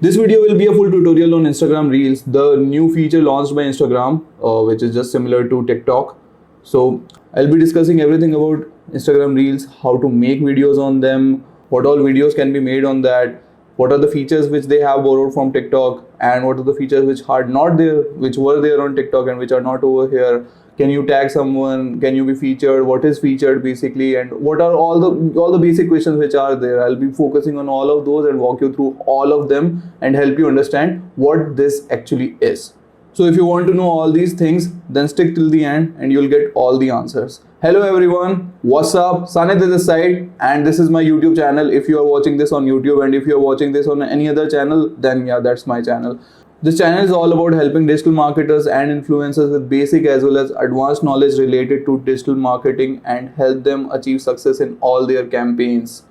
This video will be a full tutorial on Instagram Reels, the new feature launched by Instagram, which is just similar to TikTok. So I'll be discussing everything about Instagram Reels, how to make videos on them, what all videos can be made on that, what are the features which they have borrowed from TikTok, and what are the features which are not there, which were there on TikTok and which are not over here. Can you tag someone? Can you be featured? What is featured basically? And what are all the basic questions which are there? I'll be focusing on all of those and walk you through all of them and help you understand what this actually is. So if you want to know all these things, then stick till the end and you'll get all the answers. Hello everyone, what's up? Sanit is this side and this is my YouTube channel. If you are watching this on YouTube and if you are watching this on any other channel, then yeah, that's my channel. This channel is all about helping digital marketers and influencers with basic as well as advanced knowledge related to digital marketing and help them achieve success in all their campaigns.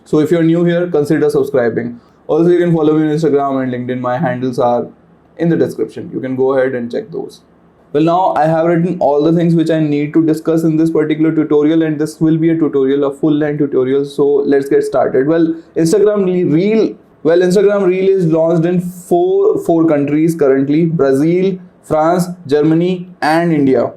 So if you're new here, consider subscribing. Also, you can follow me on Instagram and LinkedIn. My handles are in the description. You can go ahead and check those. Well, now I have written all the things which I need to discuss in this particular tutorial, and this will be a tutorial, a full-length tutorial. So let's get started. Instagram Reel is launched in four countries currently: Brazil, France, Germany, and India.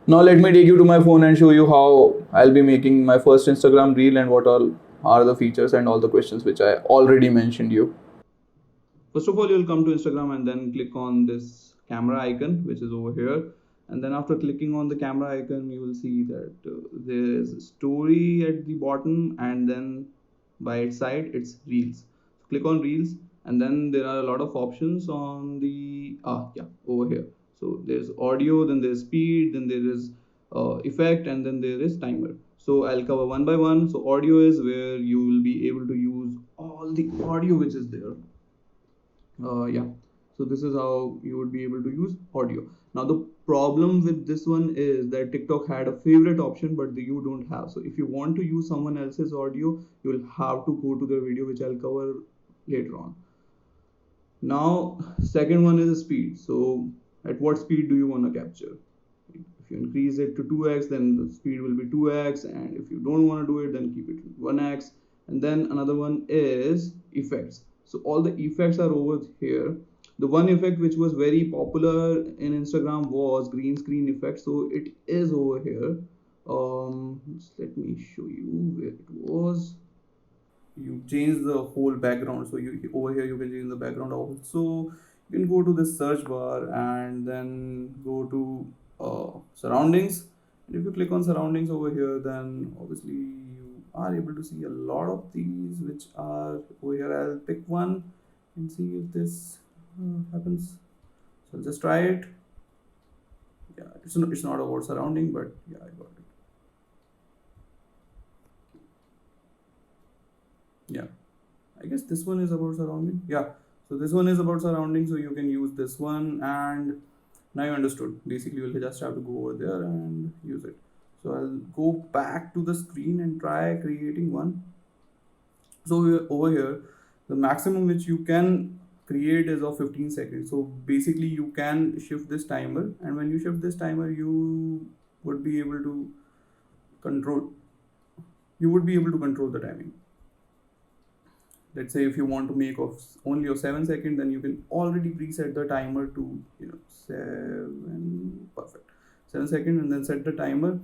Now let me take you to my phone and show you how I'll be making my first Instagram Reel and what all are the features and all the questions which I already mentioned you. First of all, you'll come to Instagram and then click on this camera icon, which is over here. And then after clicking on the camera icon, you will see that there is a story at the bottom, and then by its side, it's Reels. So click on Reels, and then there are a lot of options on the over here. So there's audio, then there's speed, then there is effect, and then there is timer. So I'll cover one by one. So audio is where you will be able to use all the audio which is there. So this is how you would be able to use audio. Now the problem with this one is that TikTok had a favorite option, but you don't have. So if you want to use someone else's audio, you'll have to go to the video which I'll cover later on. Now second one is speed. So at what speed do you want to capture? If you increase it to 2x, then the speed will be 2x, and if you don't want to do it, then keep it 1x. And then another one is effects. So all the effects are over here. The one effect which was very popular in Instagram was green screen effect. So it is over here. Let me show you where it was. You change the whole background. So you over here you can change the background also. You can go to the search bar and then go to surroundings. And if you click on surroundings over here, then obviously you are able to see a lot of these which are over here. I'll pick one and see if this happens. So I'll just try it. Yeah, it's not about surrounding, but yeah, I got it. Yeah, I guess this one is about surrounding. Yeah, so this one is about surrounding, so you can use this one. And now you understood. Basically, you'll just have to go over there and use it. So I'll go back to the screen and try creating one. So over here, the maximum which you can create is of 15 seconds. So basically you can shift this timer, and when you shift this timer, you would be able to control the timing. Let's say if you want to make of only of 7 seconds, then you can already preset the timer to 7 seconds, and then set the timer.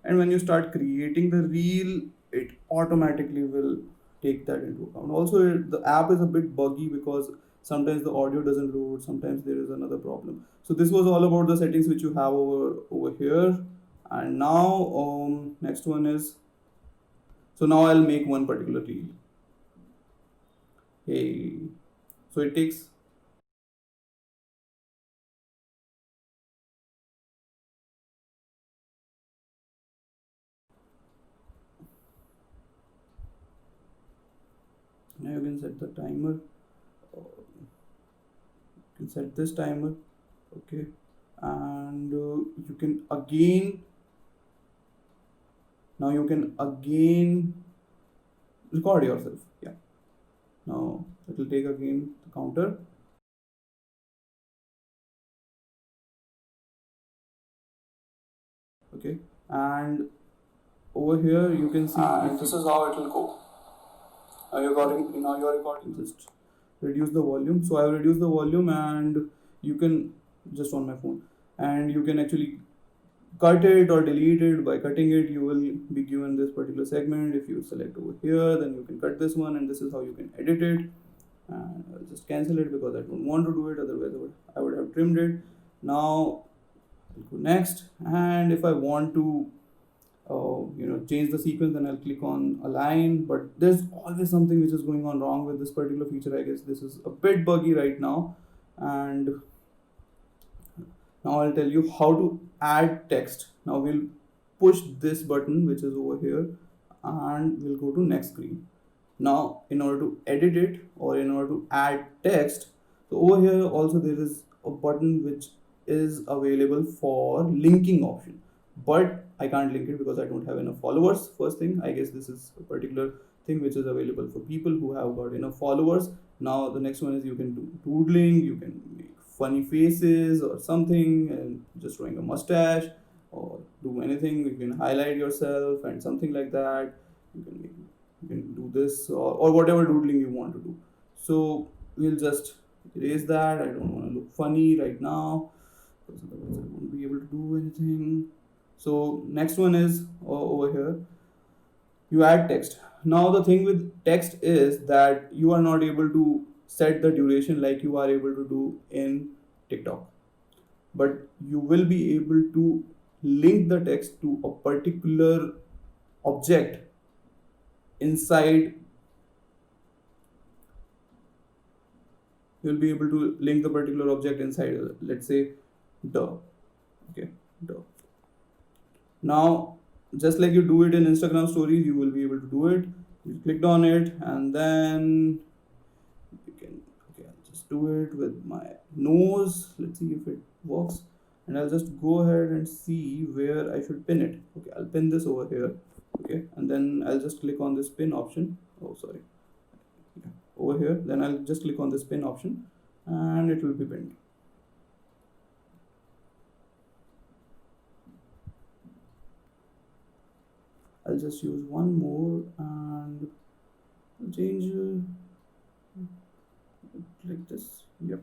And when you start creating the reel, it automatically will take that into account. Also, the app is a bit buggy because sometimes the audio doesn't load, sometimes there is another problem. So this was all about the settings which you have over here. And now next one is, so now I'll make one particular reel. Hey, so it takes now you can set the timer. You can set this timer, okay, and you can again record yourself. Yeah, now it will take again the counter. Okay, and over here you can see this is how it will go. Now you're recording. Just reduce the volume. So I've reduced the volume, and you can just on my phone, and you can actually cut it or delete it. By cutting it, you will be given this particular segment. If you select over here, then you can cut this one, and this is how you can edit it. And I'll just cancel it because I don't want to do it, otherwise I would have trimmed it. Now I'll go next, and if I want to change the sequence, then I'll click on align. But there's always something which is going on wrong with this particular feature. I guess this is a bit buggy right now, and now I'll tell you how to add text. Now we'll push this button which is over here, and we'll go to next screen. Now in order to edit it, or in order to add text, so over here also there is a button which is available for linking option, but I can't link it because I don't have enough followers. First thing, I guess this is a particular thing which is available for people who have got enough followers. Now the next one is you can do doodling, you can make funny faces or something, and just drawing a mustache, or do anything. You can highlight yourself and something like that. You can do this, or whatever doodling you want to do. So we'll just erase that. I don't want to look funny right now because otherwise I won't be able to do anything. So next one is over here, you add text. Now the thing with text is that you are not able to set the duration like you are able to do in TikTok, but you will be able to link the text to a particular object inside. You'll be able to link the particular object inside, let's say the now just like you do it in Instagram stories, you will be able to do it. You clicked on it, and then you can, I'll just do it with my nose. Let's see if it works, and I'll just go ahead and see where I should pin it. Okay, I'll pin this over here. Okay, and then I'll just click on this pin option. Over here, then I'll just click on this pin option, and it will be pinned. I'll just use one more and change like this. Yep.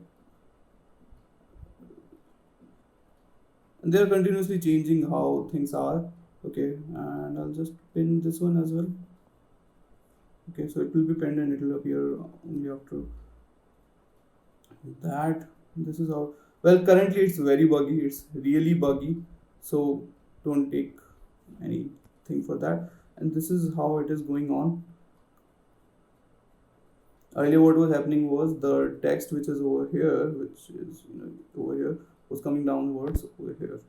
And they're continuously changing how things are. Okay, and I'll just pin this one as well. Okay, so it will be pinned and it will appear only after that. This is how, well, currently it's very buggy, it's really buggy, so don't take anything for that. And this is how it is going on. Earlier what was happening was the text which is over here, which is over here, was coming downwards over here.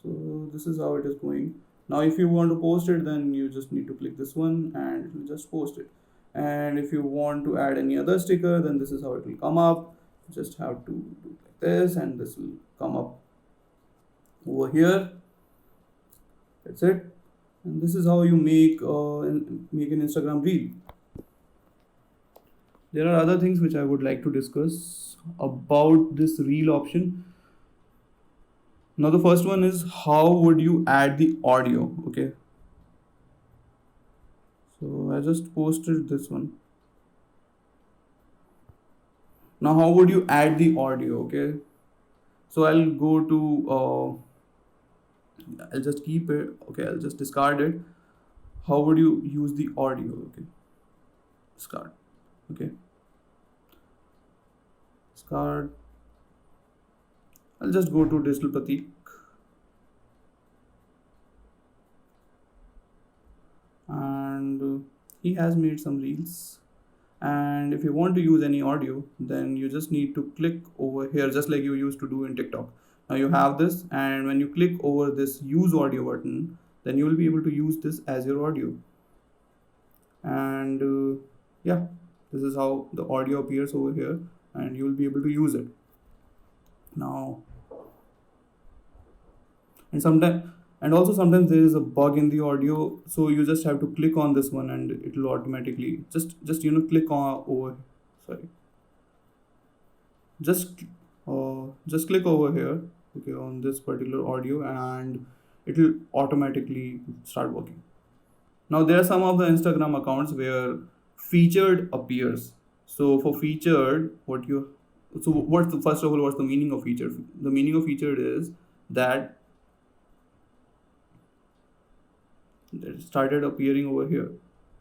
So this is how it is going. Now if you want to post it, then you just need to click this one and it will just post it. And if you want to add any other sticker, then this is how it will come up. You just have to do like this, and this will come up over here. That's it. And this is how you make an Instagram reel. There are other things which I would like to discuss about this reel option. Now the first one is, how would you add the audio? Okay, so I just posted this one. Now how would you add the audio? Okay, so I'll go to I'll just keep it. Okay, I'll just discard it. How would you use the audio? Okay, discard. Okay, discard. I'll just go to Digital Pratik. And he has made some reels. And if you want to use any audio, then you just need to click over here, just like you used to do in TikTok. Now you have this, and when you click over this use audio button, then you will be able to use this as your audio. And yeah, this is how the audio appears over here, and you will be able to use it. Now, and also sometimes there is a bug in the audio, so you just have to click on this one and it will automatically just click on over, sorry, just click over here, okay, on this particular audio, and it will automatically start working. Now there are some of the Instagram accounts where featured appears. So for featured, first of all, what's the meaning of featured? The meaning of featured is that it started appearing over here.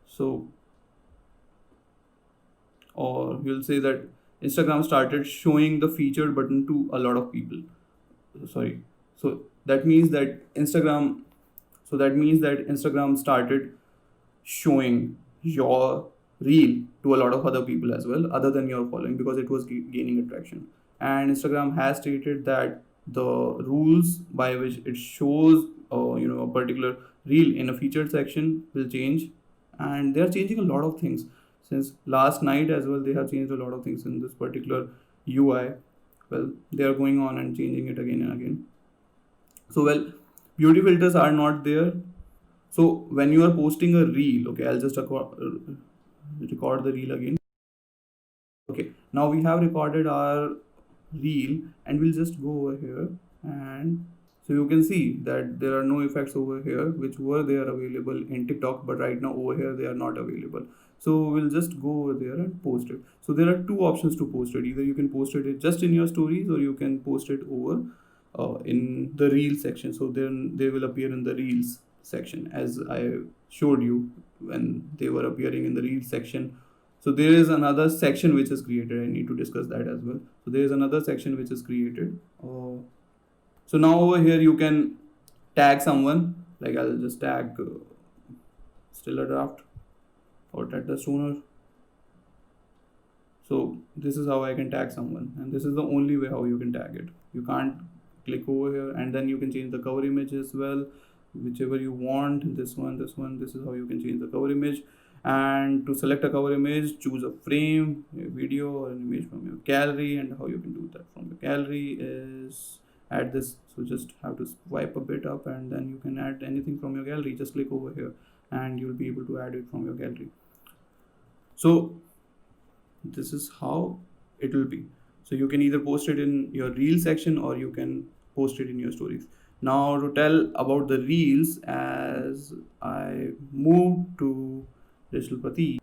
So, or you'll say that Instagram started showing the featured button to a lot of people. Sorry. So that means that Instagram started showing your reel to a lot of other people as well, other than your following, because it was gaining attraction. And Instagram has stated that the rules by which it shows a particular reel in a featured section will change, and they are changing a lot of things since last night as well. They have changed a lot of things in this particular UI. Well, they are going on and changing it again and again. So, well, beauty filters are not there. So when you are posting a reel, okay, I'll just record the reel again. Okay, now we have recorded our reel, and we'll just go over here, and so you can see that there are no effects over here which were there available in TikTok, but right now over here they are not available. So we'll just go over there and post it. So there are two options to post it. Either you can post it just in your stories, or you can post it over in the reel section. So then they will appear in the reels section, as I showed you when they were appearing in the reels section. So there is another section which is created. I need to discuss that as well. So there is another section which is created. So now over here you can tag someone. Like I'll just tag Stiller Draft or Tata Stoner. So this is how I can tag someone, and this is the only way how you can tag it. You can't click over here, and then you can change the cover image as well, whichever you want. This one, this is how you can change the cover image. And to select a cover image, choose a frame, a video, or an image from your gallery. And how you can do that from your gallery is add this. So just have to swipe a bit up, and then you can add anything from your gallery. Just click over here and you'll be able to add it from your gallery. So this is how it will be. So you can either post it in your reel section, or you can post it in your stories. Now to tell about the reels, as I move to Digital Pati.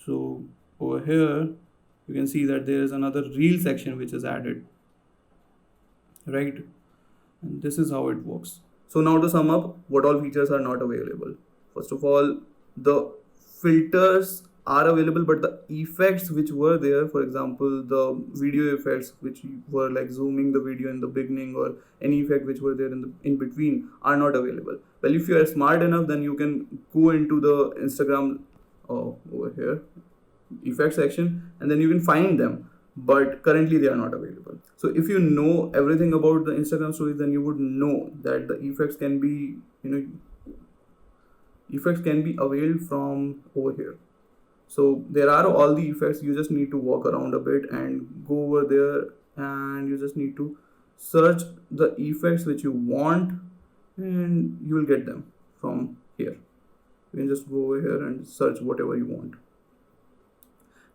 So over here you can see that there is another reel section which is added, right? And this is how it works. So now to sum up, what all features are not available. First of all, the filters are available, but the effects which were there, for example, the video effects which were like zooming the video in the beginning, or any effect which were there in between, are not available. Well, if you are smart enough, then you can go into the Instagram over here effect section, and then you can find them, but currently they are not available. So if you know everything about the Instagram stories, then you would know that the effects can be availed from over here. So there are all the effects. You just need to walk around a bit and go over there, and you just need to search the effects which you want, and you will get them from here. You can just go over here and search whatever you want.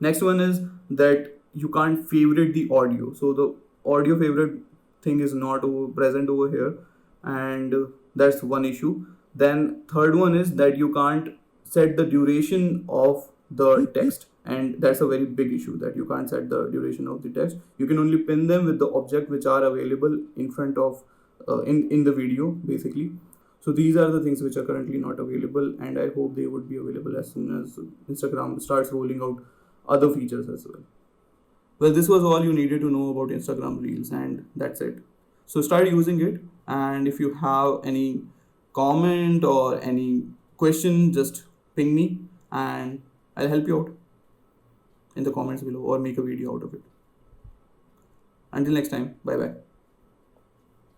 Next one is that you can't favorite the audio. So the audio favorite thing is not present over here, and that's one issue. Then third one is that you can't set the duration of the text, and that's a very big issue, that you can't set the duration of the text. You can only pin them with the object which are available in front of in the video, basically. So these are the things which are currently not available, and I hope they would be available as soon as Instagram starts rolling out other features as well. Well, this was all you needed to know about Instagram Reels, and that's it. So start using it, and if you have any comment or any question, just ping me and I'll help you out in the comments below, or make a video out of it. Until next time, bye bye.